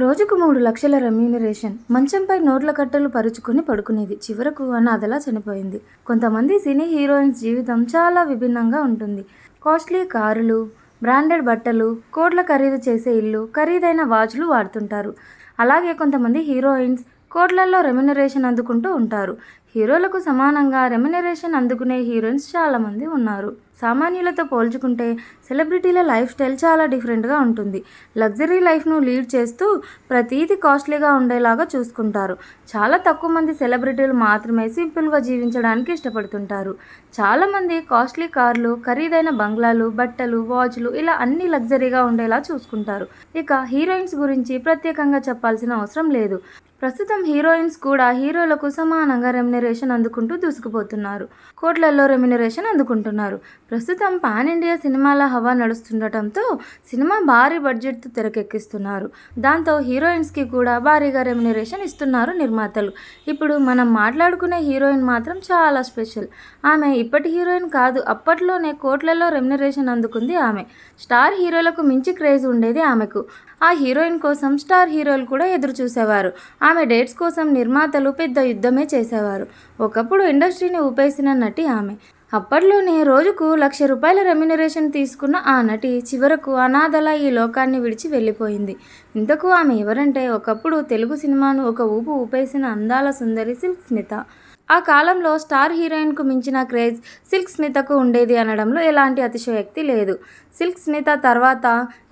రోజుకు 3 లక్షల రెమ్యూనరేషన్, మంచంపై నోట్ల కట్టలు పరుచుకొని పడుకునేది. చివరకు అనాథలా చనిపోయింది. కొంతమంది సినీ హీరోయిన్స్ జీవితం చాలా విభిన్నంగా ఉంటుంది. కాస్ట్లీ కారులు, బ్రాండెడ్ బట్టలు, కోట్ల ఖరీదు చేసే ఇల్లు, ఖరీదైన వాచ్లు వాడుతుంటారు. అలాగే కొంతమంది హీరోయిన్స్ కోట్లల్లో రెమ్యూనరేషన్ అందుకుంటూ ఉంటారు. హీరోలకు సమానంగా రెమ్యూనరేషన్ అందుకునే హీరోయిన్స్ చాలామంది ఉన్నారు. సామాన్యులతో పోల్చుకుంటే సెలబ్రిటీల లైఫ్ స్టైల్ చాలా డిఫరెంట్గా ఉంటుంది. లగ్జరీ లైఫ్ను లీడ్ చేస్తూ ప్రతీది కాస్ట్లీగా ఉండేలాగా చూసుకుంటారు. చాలా తక్కువ మంది సెలబ్రిటీలు మాత్రమే సింపుల్గా జీవించడానికి ఇష్టపడుతుంటారు. చాలామంది కాస్ట్లీ కార్లు, ఖరీదైన బంగ్లాలు, బట్టలు, వాచ్లు ఇలా అన్ని లగ్జరీగా ఉండేలా చూసుకుంటారు. ఇక హీరోయిన్స్ గురించి ప్రత్యేకంగా చెప్పాల్సిన అవసరం లేదు. ప్రస్తుతం హీరోయిన్స్ కూడా హీరోలకు సమానంగా రెమ్యునరేషన్ అందుకుంటూ దూసుకుపోతున్నారు. కోట్లల్లో రెమ్యునరేషన్ అందుకుంటున్నారు. ప్రస్తుతం పాన్ ఇండియా సినిమాల హవా నడుస్తుండటంతో సినిమా భారీ బడ్జెట్తో తెరకెక్కిస్తున్నారు. దాంతో హీరోయిన్స్కి కూడా భారీగా రెమ్యునరేషన్ ఇస్తున్నారు నిర్మాతలు. ఇప్పుడు మనం మాట్లాడుకునే హీరోయిన్ మాత్రం చాలా స్పెషల్. ఆమె ఇప్పటి హీరోయిన్ కాదు, అప్పట్లోనే కోట్లలో రెమ్యునరేషన్ అందుకుంది ఆమె. స్టార్ హీరోలకు మించి క్రేజ్ ఉండేది ఆమెకు. ఆ హీరోయిన్ కోసం స్టార్ హీరోలు కూడా ఎదురు చూసేవారు. ఆమె డేట్స్ కోసం నిర్మాతలు పెద్ద యుద్ధమే చేసేవారు. ఒకప్పుడు ఇండస్ట్రీని ఊపేసిన నటి ఆమె. అప్పట్లోనే రోజుకు ₹1,00,000 రెమ్యునరేషన్ తీసుకున్న ఆ నటి చివరకు అనాథలా ఈ లోకాన్ని విడిచి వెళ్ళిపోయింది. ఇంతకు ఆమె ఎవరంటే, ఒకప్పుడు తెలుగు సినిమాను ఒక ఊపు ఊపేసిన అందాల సుందరి సిల్క్ స్మిత. ఆ కాలంలో స్టార్ హీరోయిన్కు మించిన క్రేజ్ సిల్క్ స్మితకు ఉండేది అనడంలో ఎలాంటి అతిశయోక్తి లేదు. సిల్క్ స్మిత తర్వాత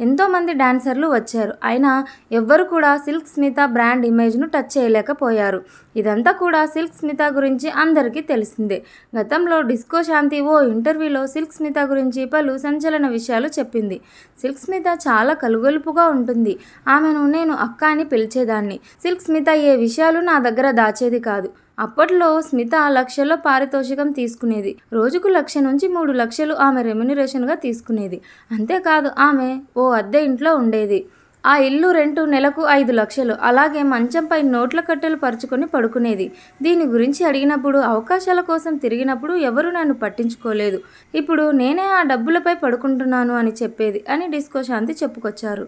ఎంతోమంది డాన్సర్లు వచ్చారు. అయినా ఎవ్వరు కూడా సిల్క్ స్మిత బ్రాండ్ ఇమేజ్ను టచ్ చేయలేకపోయారు. ఇదంతా కూడా సిల్క్ స్మిత గురించి అందరికీ తెలిసిందే. గతంలో డిస్కో శాంతి ఓ ఇంటర్వ్యూలో సిల్క్ స్మిత గురించి పలు సంచలన విషయాలు చెప్పింది. సిల్క్ స్మిత చాలా కలుగొలుపుగా ఉంటుంది. ఆమెను నేను అక్క అని పిలిచేదాన్ని. సిల్క్ స్మిత ఏ విషయాలు నా దగ్గర దాచేది కాదు. అప్పట్లో స్మిత లక్షల్లో పారితోషికం తీసుకునేది. రోజుకు 1,00,000 నుంచి 3 లక్షలు ఆమె రెమ్యునరేషన్గా తీసుకునేది. అంతేకాదు, ఆమె ఓ అద్దె ఇంట్లో ఉండేది. ఆ ఇల్లు రెంటు నెలకు 5 లక్షలు. అలాగే మంచంపై నోట్ల కట్టెలు పరుచుకొని పడుకునేది. దీని గురించి అడిగినప్పుడు, అవకాశాల కోసం తిరిగినప్పుడు ఎవరూ నన్ను పట్టించుకోలేదు. ఇప్పుడు నేనే ఆ డబ్బులపై పడుకుంటున్నాను అని చెప్పేది అని డిస్కో శాంతి చెప్పుకొచ్చారు.